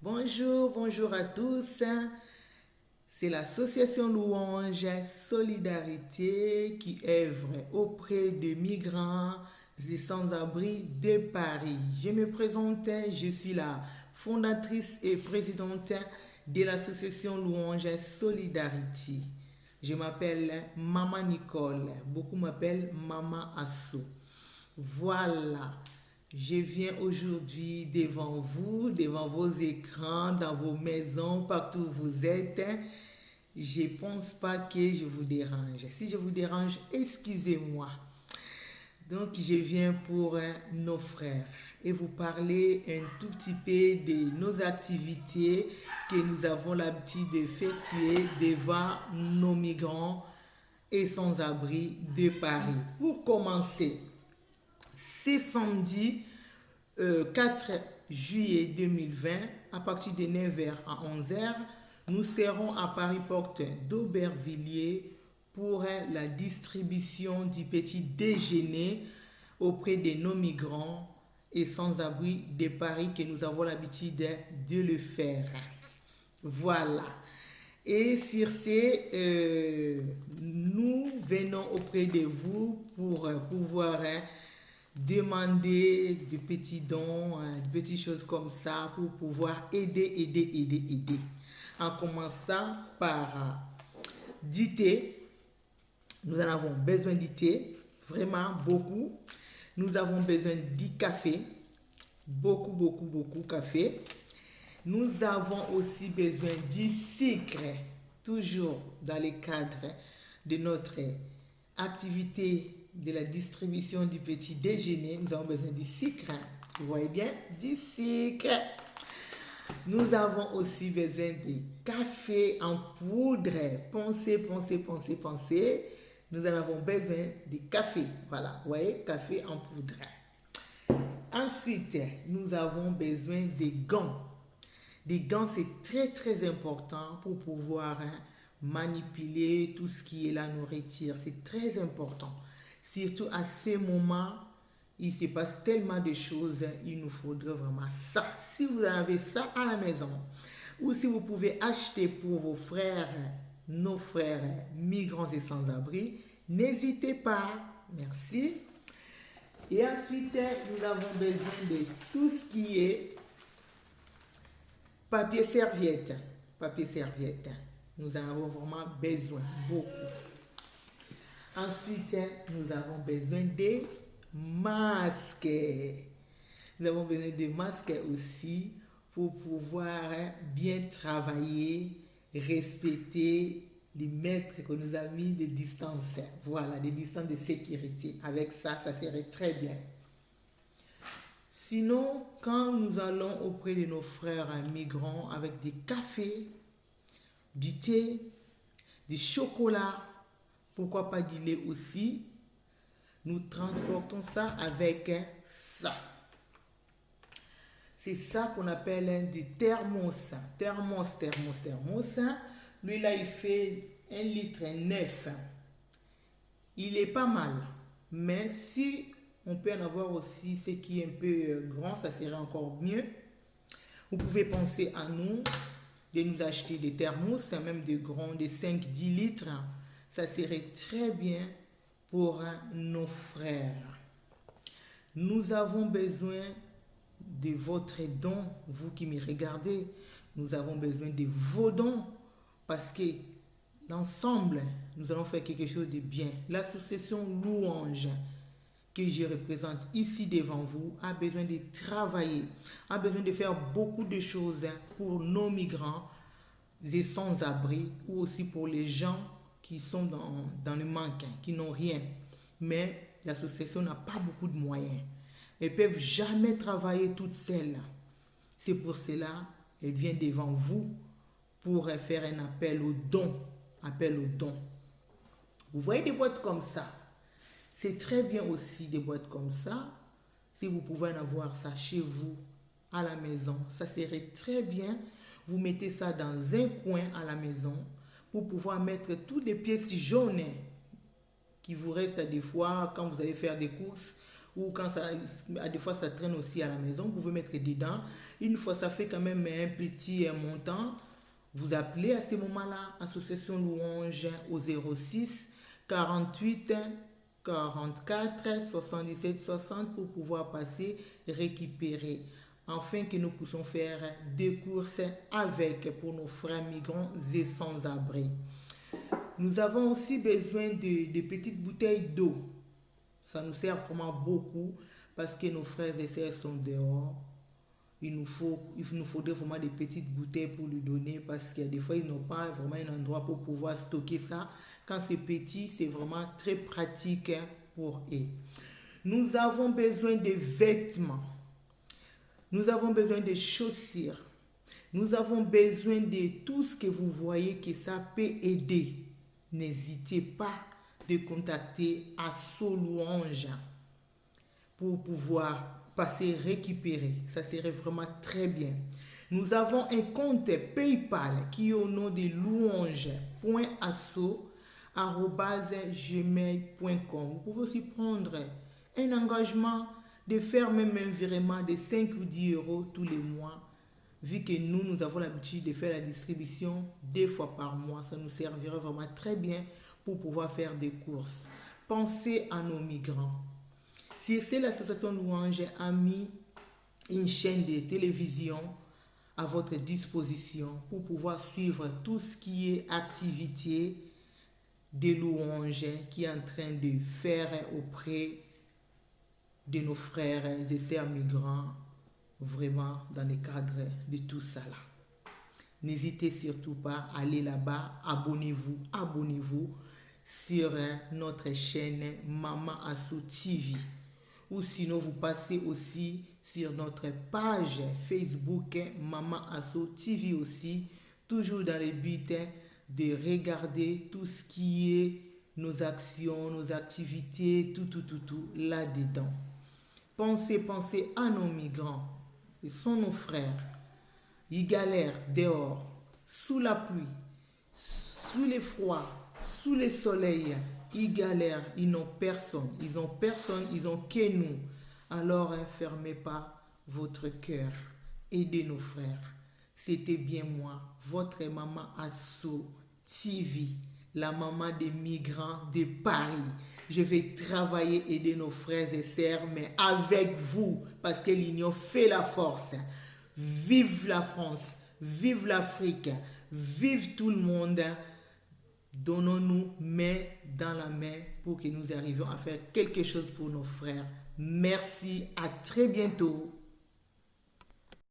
Bonjour, bonjour à tous. C'est l'association Louange Solidarité qui œuvre auprès de migrants et sans-abri de Paris. Je me présente, je suis la fondatrice et présidente de l'association Louange Solidarité. Je m'appelle Maman Nicole, beaucoup m'appellent Maman Assou. Voilà, je viens aujourd'hui devant vous, devant vos écrans, dans vos maisons, partout où vous êtes. Je ne pense pas que je vous dérange. Si je vous dérange, excusez-moi. Donc, je viens pour nos frères et vous parler un tout petit peu de nos activités que nous avons l'habitude d'effectuer devant nos migrants et sans-abri de Paris. Pour commencer, c'est samedi 4 juillet 2020, à partir de 9h à 11h, nous serons à Paris Porte d'Aubervilliers pour la distribution du petit déjeuner auprès de nos migrants et sans-abri de Paris que nous avons l'habitude de le faire. Voilà. Et sur ce, nous venons auprès de vous pour pouvoir demander des petits dons, des petites choses comme ça pour pouvoir aider. En commençant par du thé. Nous en avons besoin du thé, vraiment beaucoup. Nous avons besoin du café, beaucoup café. Nous avons aussi besoin du sucre, toujours dans le cadre de notre activité de la distribution du petit déjeuner. Nous avons besoin du sucre, vous voyez bien, du sucre. Nous avons aussi besoin de café en poudre. Pensez. Nous en avons besoin de café. Voilà, vous voyez, café en poudre. Ensuite, nous avons besoin des gants. Des gants, c'est très important pour pouvoir manipuler tout ce qui est la nourriture. C'est très important. Surtout à ces moments, il se passe tellement de choses, il nous faudrait vraiment ça. Si vous avez ça à la maison, ou si vous pouvez acheter pour vos frères, nos frères migrants et sans-abri, n'hésitez pas. Merci. Et ensuite, nous avons besoin de tout ce qui est papier serviette. Nous en avons vraiment besoin, beaucoup. Ensuite, nous avons besoin des masques. Nous avons besoin de masques aussi pour pouvoir bien travailler, respecter les mètres que nous avons mis de distance. Voilà, des distances de sécurité. Avec ça, ça serait très bien. Sinon, quand nous allons auprès de nos frères migrants avec des cafés, du thé, du chocolat, pourquoi pas du lait aussi, nous transportons ça avec ça. C'est ça qu'on appelle du thermos. Thermos. Lui là, il fait 1,9 litre. Il est pas mal. Mais si on peut en avoir aussi ce qui est un peu grand, ça serait encore mieux. Vous pouvez penser à nous, de nous acheter des thermos, même de grands, de 5-10 litres. Ça serait très bien pour nos frères. Nous avons besoin de votre don, vous qui me regardez. Nous avons besoin de vos dons parce que l'ensemble, nous allons faire quelque chose de bien. L'association Louange que je représente ici devant vous a besoin de travailler, a besoin de faire beaucoup de choses pour nos migrants et sans-abri ou aussi pour les gens qui sont dans le manque, qui n'ont rien. Mais l'association n'a pas beaucoup de moyens. Elles ne peuvent jamais travailler toutes seules. C'est pour cela qu'elle vient devant vous pour faire un appel aux dons. Vous voyez des boîtes comme ça. C'est très bien aussi des boîtes comme ça. Si vous pouvez en avoir ça chez vous, à la maison, ça serait très bien. Vous mettez ça dans un coin à la maison pour pouvoir mettre toutes les pièces jaunes qui vous restent des fois quand vous allez faire des courses. ou quand ça, des fois ça traîne aussi à la maison, vous pouvez mettre dedans. Une fois ça fait quand même un petit montant, vous appelez à ce moment-là Association Louange au 06 48 44 77 60 pour pouvoir passer récupérer, afin que nous puissions faire des courses avec pour nos frères migrants et sans-abri. Nous avons aussi besoin de petites bouteilles d'eau. Ça nous sert vraiment beaucoup parce que nos frères et sœurs sont dehors. Il nous faudrait vraiment des petites bouteilles pour lui donner parce qu'il y a des fois, ils n'ont pas vraiment un endroit pour pouvoir stocker ça. Quand c'est petit, c'est vraiment très pratique pour eux. Nous avons besoin de vêtements. Nous avons besoin de chaussures. Nous avons besoin de tout ce que vous voyez que ça peut aider. N'hésitez pas de contacter Asso Louange pour pouvoir passer récupérer. Ça serait vraiment très bien. Nous avons un compte PayPal qui est au nom de louange.asso@gmail.com. Vous pouvez aussi prendre un engagement de faire même un virement de 5 ou 10 euros tous les mois. Vu que nous avons l'habitude de faire la distribution 2 fois par mois, ça nous servirait vraiment très bien pour pouvoir faire des courses. Pensez à nos migrants. Si c'est l'association Louange a mis une chaîne de télévision à votre disposition pour pouvoir suivre tout ce qui est activité de Louange qui est en train de faire auprès de nos frères et sœurs migrants, vraiment dans le cadre de tout ça là. N'hésitez surtout pas à aller là-bas, abonnez-vous sur notre chaîne Maman Asso TV. Ou sinon, vous passez aussi sur notre page Facebook Maman Asso TV aussi, toujours dans le but de regarder tout ce qui est nos actions, nos activités, tout là-dedans. Pensez à nos migrants. Ils sont nos frères. Ils galèrent dehors, sous la pluie, sous les froids, sous le soleil. Ils galèrent, ils n'ont personne. Ils ont que nous. Alors, fermez pas votre cœur. Aidez nos frères. C'était bien moi, votre maman Asso TV, la maman des migrants de Paris. Je vais travailler, aider nos frères et sœurs, mais avec vous, parce que l'union fait la force. Vive la France, vive l'Afrique, vive tout le monde. Donnons-nous main dans la main pour que nous arrivions à faire quelque chose pour nos frères. Merci, à très bientôt.